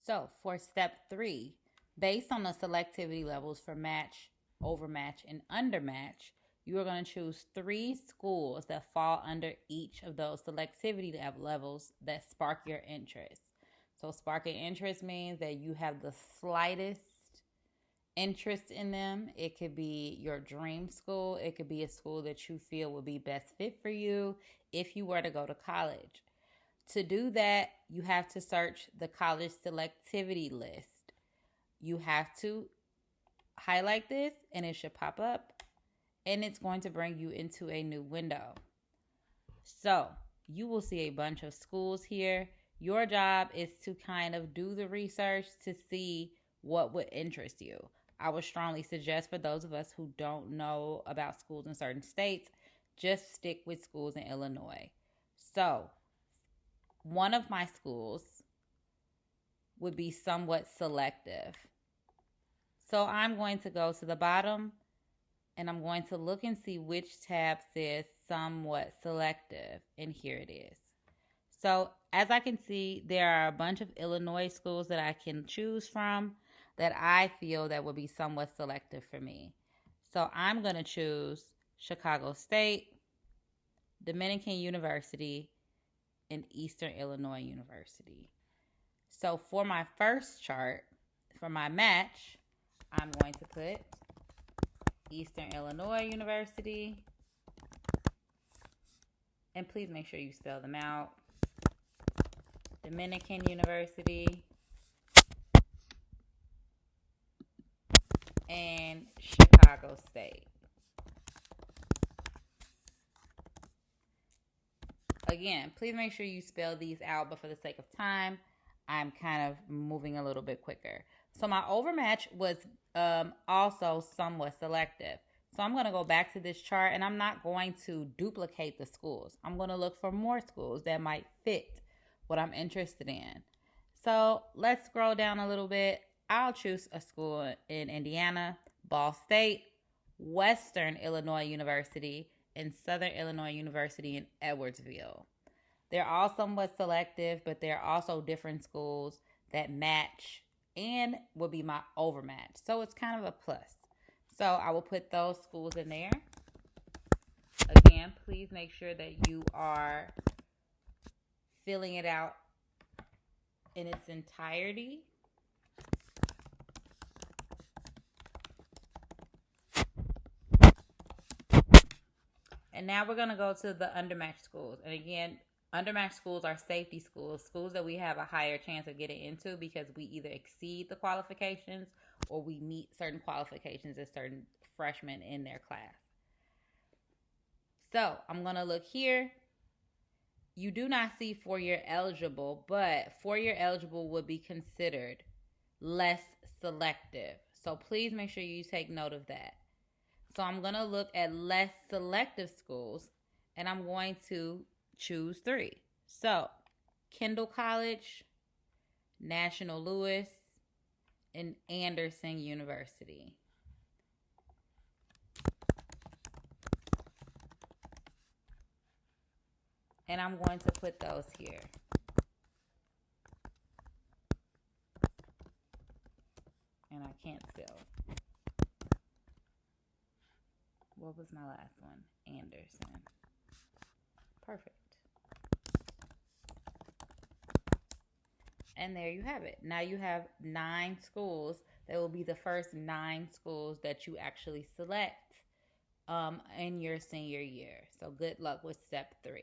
So for step 3, based on the selectivity levels for match, overmatch, and undermatch, you are going to choose 3 schools that fall under each of those selectivity levels that spark your interest. So sparking interest means that you have the slightest interest in them. It could be your dream school. It could be a school that you feel would be best fit for you if you were to go to college. To do that, you have to search the college selectivity list. You have to highlight this and it should pop up and it's going to bring you into a new window. So you will see a bunch of schools here. Your job is to kind of do the research to see what would interest you. I would strongly suggest for those of us who don't know about schools in certain states, just stick with schools in Illinois. So one of my schools would be somewhat selective. So I'm going to go to the bottom and I'm going to look and see which tab says somewhat selective. And here it is. So as I can see, there are a bunch of Illinois schools that I can choose from that I feel that would be somewhat selective for me. So I'm going to choose Chicago State, Dominican University, and Eastern Illinois University. So for my first chart, for my match, I'm going to put Eastern Illinois University. And please make sure you spell them out. Dominican University. And Chicago State. Again, please make sure you spell these out, but for the sake of time, I'm kind of moving a little bit quicker. So my overmatch was also somewhat selective. So I'm going to go back to this chart and I'm not going to duplicate the schools. I'm going to look for more schools that might fit what I'm interested in. So let's scroll down a little bit. I'll choose a school in Indiana, Ball State, Western Illinois University, and Southern Illinois University in Edwardsville. They're all somewhat selective, but they're also different schools that match and will be my overmatch. So it's kind of a plus. So I will put those schools in there. Again, please make sure that you are filling it out in its entirety. And now we're going to go to the undermatched schools. And again, undermatched schools are safety schools, schools that we have a higher chance of getting into because we either exceed the qualifications or we meet certain qualifications as certain freshmen in their class. So I'm going to look here. You do not see 4-year eligible, but 4-year eligible would be considered less selective. So please make sure you take note of that. So I'm going to look at less selective schools and I'm going to choose 3. So Kendall College, National Louis, and Anderson University. And I'm going to put those here. And I can't spell. What was my last one? Anderson. Perfect. And there you have it. Now you have 9 schools. That will be the first 9 schools that you actually select in your senior year. So good luck with step 3.